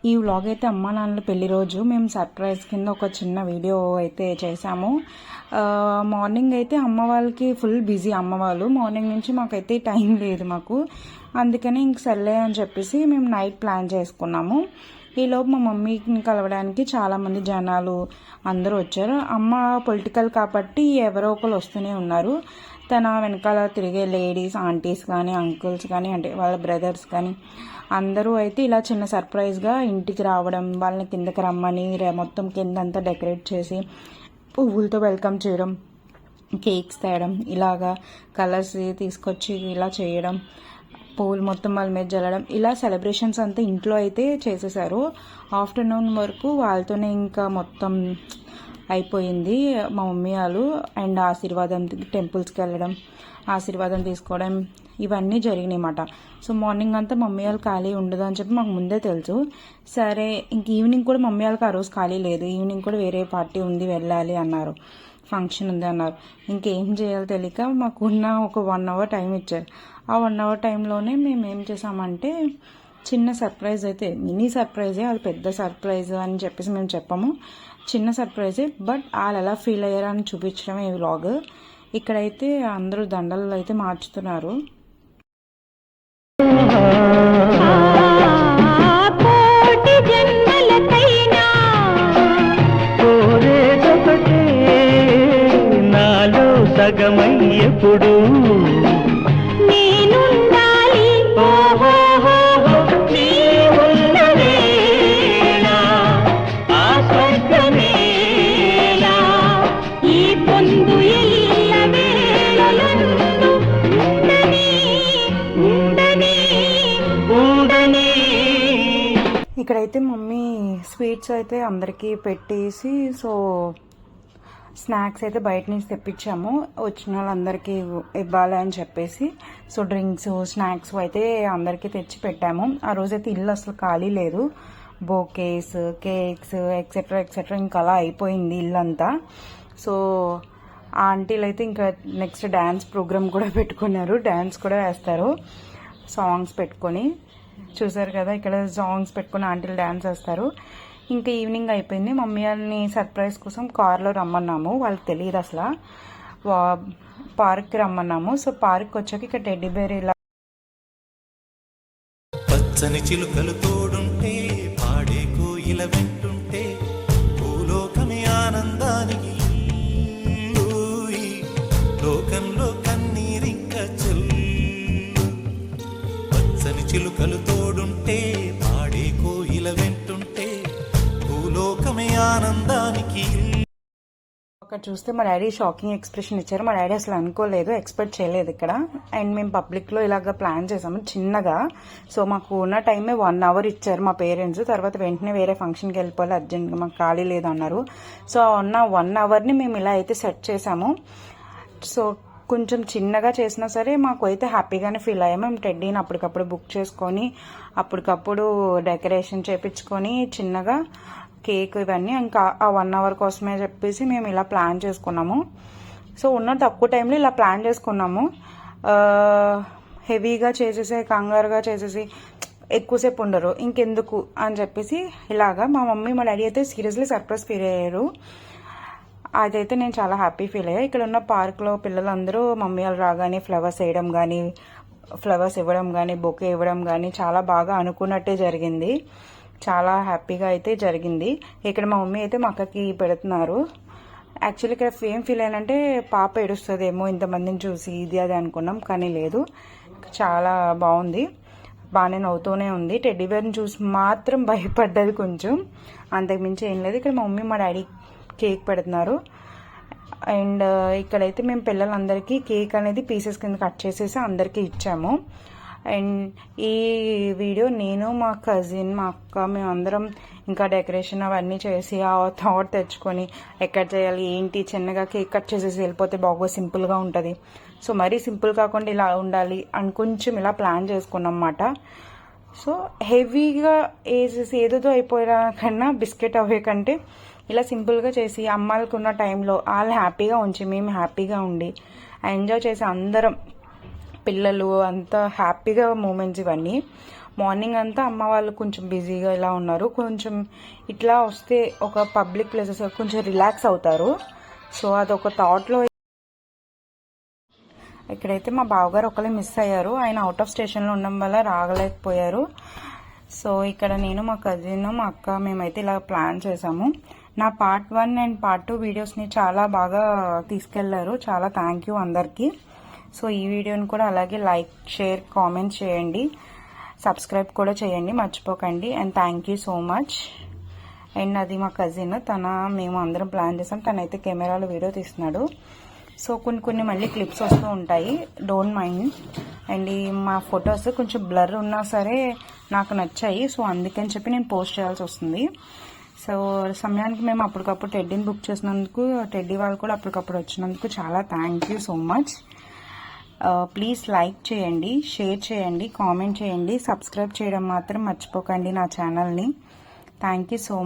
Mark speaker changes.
Speaker 1: ఈ వ్లాగ్ అయితే అమ్మా నాన్నల పెళ్లి రోజు మేము సర్ప్రైజ్ కింద ఒక చిన్న వీడియో అయితే చేసాము. మార్నింగ్ అయితే అమ్మ వాళ్ళకి ఫుల్ బిజీ, అమ్మ వాళ్ళు మార్నింగ్ నుంచి మాకైతే టైం లేదు మాకు, అందుకని ఇంక సర్లే అని చెప్పేసి మేము నైట్ ప్లాన్ చేసుకున్నాము. ఈలోపు మా మమ్మీని కలవడానికి చాలామంది జనాలు అందరూ వచ్చారు. అమ్మ పొలిటికల్ కాబట్టి ఎవరో ఒకరు వస్తూనే ఉన్నారు. తన వెనకాల తిరిగే లేడీస్, ఆంటీస్ కానీ, అంకుల్స్ కానీ, అంటే వాళ్ళ బ్రదర్స్ కానీ అందరూ అయితే ఇలా చిన్న సర్ప్రైజ్గా ఇంటికి రావడం, వాళ్ళని కిందకి రమ్మని మొత్తం కింద అంతా డెకరేట్ చేసి పువ్వులతో వెల్కమ్ చేయడం, కేక్స్ తేయడం, ఇలాగా కలర్స్ తీసుకొచ్చి ఇలా చేయడం, పువ్వులు మొత్తం వాళ్ళ మీద జల్లడం, ఇలా సెలబ్రేషన్స్ అంతా ఇంట్లో అయితే చేసేసారు. ఆఫ్టర్నూన్ వరకు వాళ్ళతోనే ఇంకా మొత్తం అయిపోయింది. మా మమ్మీ వాళ్ళు అండ్ ఆశీర్వాదం, టెంపుల్స్కి వెళ్ళడం, ఆశీర్వాదం తీసుకోవడం, ఇవన్నీ జరిగినాయి అన్నమాట. సో మార్నింగ్ అంతా మమ్మీ వాళ్ళు ఖాళీ ఉండదు అని చెప్పి మాకు ముందే తెలుసు. సరే ఇంక ఈవినింగ్ కూడా మమ్మీ వాళ్ళకి ఆ రోజు ఖాళీ లేదు, ఈవినింగ్ కూడా వేరే పార్టీ ఉంది వెళ్ళాలి అన్నారు, ఫంక్షన్ ఉంది అన్నారు. ఇంకేం చేయాలో తెలియక మాకున్న ఒక 1 అవర్ టైం ఇచ్చారు. ఆ 1 అవర్ టైంలోనే మేము ఏం చేసామంటే చిన్న సర్ప్రైజ్ అయితే, మినీ సర్ప్రైజే, అది పెద్ద సర్ప్రైజ్ అని చెప్పేసి మేము చెప్పాము, చిన్న సర్ప్రైజే, బట్ వాళ్ళు ఎలా ఫీల్ అయ్యారని చూపించడమే ఈ వ్లాగ్. ఇక్కడైతే అందరూ దండలు అయితే మార్చుతున్నారు.
Speaker 2: సగమయ్యప్పుడు
Speaker 1: ఇక్కడైతే మమ్మీ స్వీట్స్ అయితే అందరికీ పెట్టేసి, సో స్నాక్స్ అయితే బయట నుంచి తెప్పించాము, వచ్చిన వాళ్ళందరికీ ఇవ్వాలి అని చెప్పేసి. సో డ్రింక్స్, స్నాక్స్ అయితే అందరికీ తెచ్చి పెట్టాము. ఆ రోజైతే ఇల్లు అసలు ఖాళీ లేదు, బోకేస్, కేక్స్ ఎక్సెట్రా ఎక్సెట్రా ఇంకా అలా అయిపోయింది ఇల్లంతా. సో ఆంటీలు అయితే ఇంకా నెక్స్ట్ డ్యాన్స్ ప్రోగ్రామ్ కూడా పెట్టుకున్నారు, డ్యాన్స్ కూడా వేస్తారు సాంగ్స్ పెట్టుకొని. చూసారు కదా, ఇక్కడ సాంగ్స్ పెట్టుకుని ఆంటీలు డ్యాన్స్ వేస్తారు. ఇంకా ఈవినింగ్ అయిపోయింది. మమ్మీ వాళ్ళని సర్ప్రైజ్ కోసం కార్లో రమ్మన్నాము, వాళ్ళకి తెలియదు అసలు, పార్క్కి రమ్మన్నాము. సో పార్క్ వచ్చాక ఇక్కడ టెడ్డీ బేర్ ఇలా
Speaker 2: పచ్చని చిలుకలు తోడుంటే, పాడే కోయిల వెంటుంటే, భూలోకమే ఆనందానికి లోకంలో కన్నీరింక చెల్లు. పచ్చని చిలుకలు తోడుంటే, పాడే కోయిల వెంటుంటే, భూలోకమే ఆనందానికి.
Speaker 1: అక్కడ చూస్తే మా డాడీ షాకింగ్ ఎక్స్ప్రెషన్ ఇచ్చారు. మా డాడీ అసలు అనుకోలేదు, ఎక్స్పెక్ట్ చేయలేదు ఇక్కడ. అండ్ మేము పబ్లిక్లో ఇలాగ ప్లాన్ చేసాము చిన్నగా. సో మాకు ఉన్న టైమే 1 అవర్ ఇచ్చారు మా పేరెంట్స్. తర్వాత వెంటనే వేరే ఫంక్షన్కి వెళ్ళిపోవాలి, అర్జెంట్గా మాకు ఖాళీ లేదు అన్నారు. సో ఉన్న 1 అవర్ని మేము ఇలా అయితే సెట్ చేసాము. సో కొంచెం చిన్నగా చేసినా సరే మాకు అయితే హ్యాపీగానే ఫీల్ అయ్యాము. మేము టెడ్డీని అప్పటికప్పుడు బుక్ చేసుకొని అప్పటికప్పుడు డెకరేషన్ చేయించుకొని చిన్నగా కేక్ ఇవన్నీ ఇంకా ఆ 1 అవర్ కోసమే చెప్పేసి మేము ఇలా ప్లాన్ చేసుకున్నాము. సో ఉన్న తక్కువ టైంలో ఇలా ప్లాన్ చేసుకున్నాము. హెవీగా చేసేసి కంగారుగా చేసేసి ఎక్కువసేపు ఉండరు, ఇంకెందుకు అని చెప్పేసి ఇలాగా మా మమ్మీ మా డాడీ అయితే సీరియస్లీ సర్ప్రైజ్ ఫీల్ అయ్యారు. అదైతే నేను చాలా హ్యాపీ ఫీల్ అయ్యా. ఇక్కడ ఉన్న పార్క్లో పిల్లలందరూ మమ్మీ వాళ్ళు రాగానే ఫ్లవర్స్ వేయడం కానీ, ఫ్లవర్స్ ఇవ్వడం కానీ, బొకే ఇవ్వడం కానీ చాలా బాగా అనుకున్నట్టే జరిగింది. చాలా హ్యాపీగా అయితే జరిగింది. ఇక్కడ మా మమ్మీ అయితే మా అక్కకి పెడుతున్నారు. యాక్చువల్లీ ఇక్కడ ఏం ఫీల్ అయ్యానంటే పాప ఏడుస్తుందేమో ఇంతమందిని చూసి, ఇది అది అనుకున్నాం, కానీ లేదు, చాలా బాగుంది, బాగానే నవ్వుతూనే ఉంది. టెడ్డీ బేర్ని చూసి మాత్రం భయపడ్డది కొంచెం, అంతకుమించి ఏం లేదు. ఇక్కడ మా మమ్మీ మా డాడీ కేక్ పెడుతున్నారు. అండ్ ఇక్కడైతే మేము పిల్లలందరికీ కేక్ అనేది పీసెస్ కింద కట్ చేసేసి అందరికీ ఇచ్చాము. అండ్ ఈ వీడియో నేను, మా కజిన్, మా అక్క, మేమందరం ఇంకా డెకరేషన్ అవన్నీ చేసి ఆ థాట్ తెచ్చుకొని ఎక్కడ చేయాలి ఏంటి, చిన్నగా కేక్ కట్ చేసేసి వెళ్ళిపోతే బాగా సింపుల్గా ఉంటుంది. సో మరీ సింపుల్ కాకుండా ఇలా ఉండాలి అని కొంచెం ఇలా ప్లాన్ చేసుకున్నాం అన్నమాట. సో హెవీగా వేసేసి ఏదో అయిపోయా కన్నా, బిస్కెట్ అవే కంటే ఇలా సింపుల్గా చేసి అమ్మాయిలకు ఉన్న టైంలో వాళ్ళు హ్యాపీగా ఉంచి మేము హ్యాపీగా ఉండి ఎంజాయ్ చేసి అందరం పిల్లలు అంతా హ్యాపీగా మూమెంట్స్ ఇవన్నీ. మార్నింగ్ అంతా అమ్మ వాళ్ళు కొంచెం బిజీగా ఇలా ఉన్నారు. కొంచెం ఇట్లా వస్తే ఒక పబ్లిక్ ప్లేసెస్ కొంచెం రిలాక్స్ అవుతారు. సో అదొక థాట్లో. ఇక్కడైతే మా బావగారు ఒకళ్ళే మిస్ అయ్యారు. ఆయన అవుట్ ఆఫ్ స్టేషన్లో ఉండడం వల్ల రాగలేకపోయారు. సో ఇక్కడ నేను, మా కజిన్, మా అక్క మేమైతే ఇలా ప్లాన్ చేసాము. నా పార్ట్ 1 అండ్ పార్ట్ 2 వీడియోస్ని చాలా బాగా తీసుకెళ్లారు. చాలా థ్యాంక్ యూ అందరికీ. సో ఈ వీడియోని కూడా అలాగే లైక్, షేర్, కామెంట్ చేయండి. సబ్స్క్రైబ్ కూడా చేయండి మర్చిపోకండి. And thank you so much. And అది మా కజిన్, మేము అందరం ప్లాన్ చేసాం. తనైతే కెమెరాలో వీడియో తీస్తున్నాడు. సో కొన్ని మళ్ళీ క్లిప్స్ వస్తూ ఉంటాయి, డోంట్ మైండ్. అండ్ మా ఫొటోస్ కొంచెం బ్లర్ ఉన్నా సరే నాకు నచ్చాయి. సో అందుకని చెప్పి నేను పోస్ట్ చేయాల్సి వస్తుంది. సో సమయానికి మేము అప్పటికప్పుడు టెడ్డీని బుక్ చేసినందుకు, టెడ్డీ వాళ్ళు కూడా అప్పటికప్పుడు వచ్చినందుకు చాలా thank you so much. Please like చేయండి, షేర్ చేయండి, కామెంట్ చేయండి, సబ్స్క్రైబ్ చేయడం మాత్రం మర్చిపోకండి నా ఛానల్ని. Thank you so much.